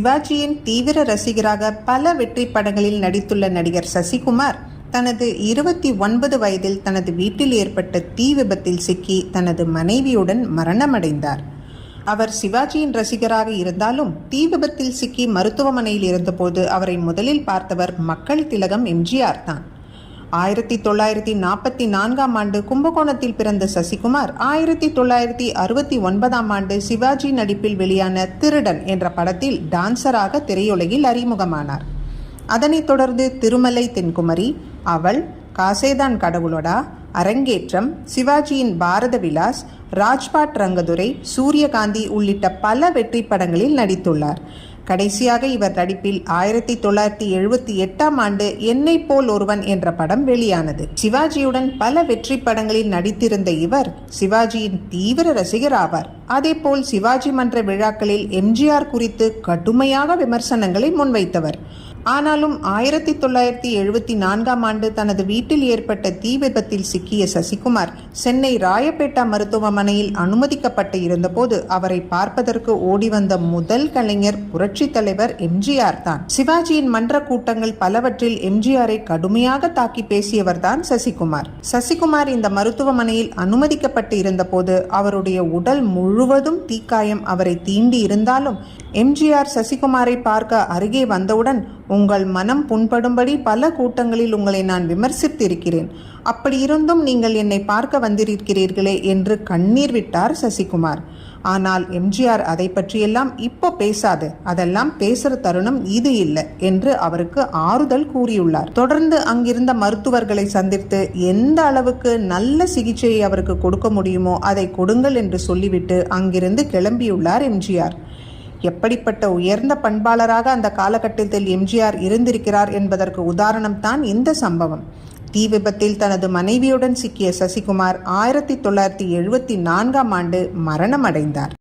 சிவாஜியின் தீவிர ரசிகராக பல வெற்றி படங்களில் நடித்துள்ள நடிகர் சசிகுமார் தனது 29 வயதில் தனது வீட்டில் ஏற்பட்ட தீ விபத்தில் சிக்கி தனது மனைவியுடன் மரணமடைந்தார். அவர் சிவாஜியின் ரசிகராக இருந்தாலும் தீ விபத்தில் சிக்கி மருத்துவமனையில் இருந்தபோது அவரை முதலில் பார்த்தவர் மக்கள் திலகம் எம்ஜிஆர் தான். 1944ஆம் ஆண்டு கும்பகோணத்தில் பிறந்த சசிகுமார் 1969ஆம் ஆண்டு சிவாஜி நடிப்பில் வெளியான திருடன் என்ற படத்தில் டான்சராக திரையுலகில் அறிமுகமானார். அதனைத் தொடர்ந்து திருமலை தென்குமரி, அவள், காசேதான் கடவுளோடா, அரங்கேற்றம், சிவாஜியின் பாரத விலாஸ், ராஜ்பாட் ரங்கதுரை, சூரியகாந்தி உள்ளிட்ட பல வெற்றி படங்களில் நடித்துள்ளார். கடைசியாக இவர் நடிப்பில் 1978ஆம் ஆண்டு என்னை போல் ஒருவன் என்ற படம் வெளியானது. சிவாஜியுடன் பல வெற்றி படங்களில் நடித்திருந்த இவர் சிவாஜியின் தீவிர ரசிகர் ஆவார். அதேபோல் சிவாஜி மன்ற விழாக்களில் எம்ஜிஆர் குறித்து கடுமையாக விமர்சனங்களை முன்வைத்தவர். ஆனாலும் 1974ஆம் ஆண்டு தனது வீட்டில் ஏற்பட்ட தீ விபத்தில் சிக்கிய சசிகுமார் சென்னை ராயப்பேட்டா மருத்துவமனையில் அனுமதிக்கப்பட்டு இருந்தபோது அவரை பார்ப்பதற்கு ஓடி வந்த முதல் கலைஞர் புரட்சி தலைவர் எம்ஜிஆர் தான். சிவாஜியின் மன்ற கூட்டங்கள் பலவற்றில் எம்ஜிஆரை கடுமையாக தாக்கி பேசியவர் தான் சசிகுமார். சசிகுமார் இந்த மருத்துவமனையில் அனுமதிக்கப்பட்டு இருந்தபோது அவருடைய உடல் முழுவதும் தீக்காயம் அவரை தீண்டி இருந்தாலும் எம்ஜிஆர் சசிகுமாரை பார்க்க அருகே வந்தவுடன், உங்கள் மனம் புண்படும்படி பல கூட்டங்களில் உங்களை நான் விமர்சித்திருக்கிறேன், அப்படி இருந்தும் நீங்கள் என்னை பார்க்க வந்திருக்கிறீர்களே என்று கண்ணீர் விட்டார் சசிகுமார். ஆனால் எம்ஜிஆர் அதை பற்றியெல்லாம் இப்போ பேசாது, அதெல்லாம் பேசுற தருணம் இது இல்லை என்று அவருக்கு ஆறுதல் கூறியுள்ளார். தொடர்ந்து அங்கிருந்த மருத்துவர்களை சந்தித்து எந்த அளவுக்கு நல்ல சிகிச்சையை அவருக்கு கொடுக்க முடியுமோ அதை கொடுங்கள் என்று சொல்லிவிட்டு அங்கிருந்து கிளம்பியுள்ளார் எம்ஜிஆர். எப்படிப்பட்ட உயர்ந்த பண்பாளராக அந்த காலகட்டத்தில் எம்ஜிஆர் இருந்திருக்கிறார் என்பதற்கு உதாரணம் தான் இந்த சம்பவம். தீ விபத்தில் தனது மனைவியுடன் சிக்கிய சசிகுமார் 1974ஆம் ஆண்டு மரணமடைந்தார்.